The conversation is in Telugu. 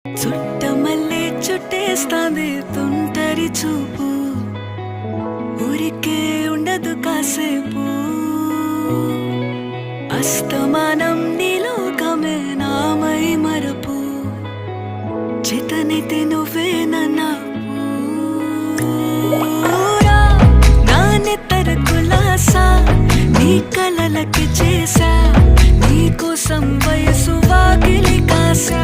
చుట్టమల్లే చుట్టేస్తాంది తుంటరి చూపు, ఊరికే ఉండదు కాసేపు. అస్తమానం నీలోకమే నామై మరపు, చేతనైతే నువ్వే నాన్నెత్తర కులాసా నీ కలలకి చేసా, నీ కోసం వయసు వాకిలి కాసా.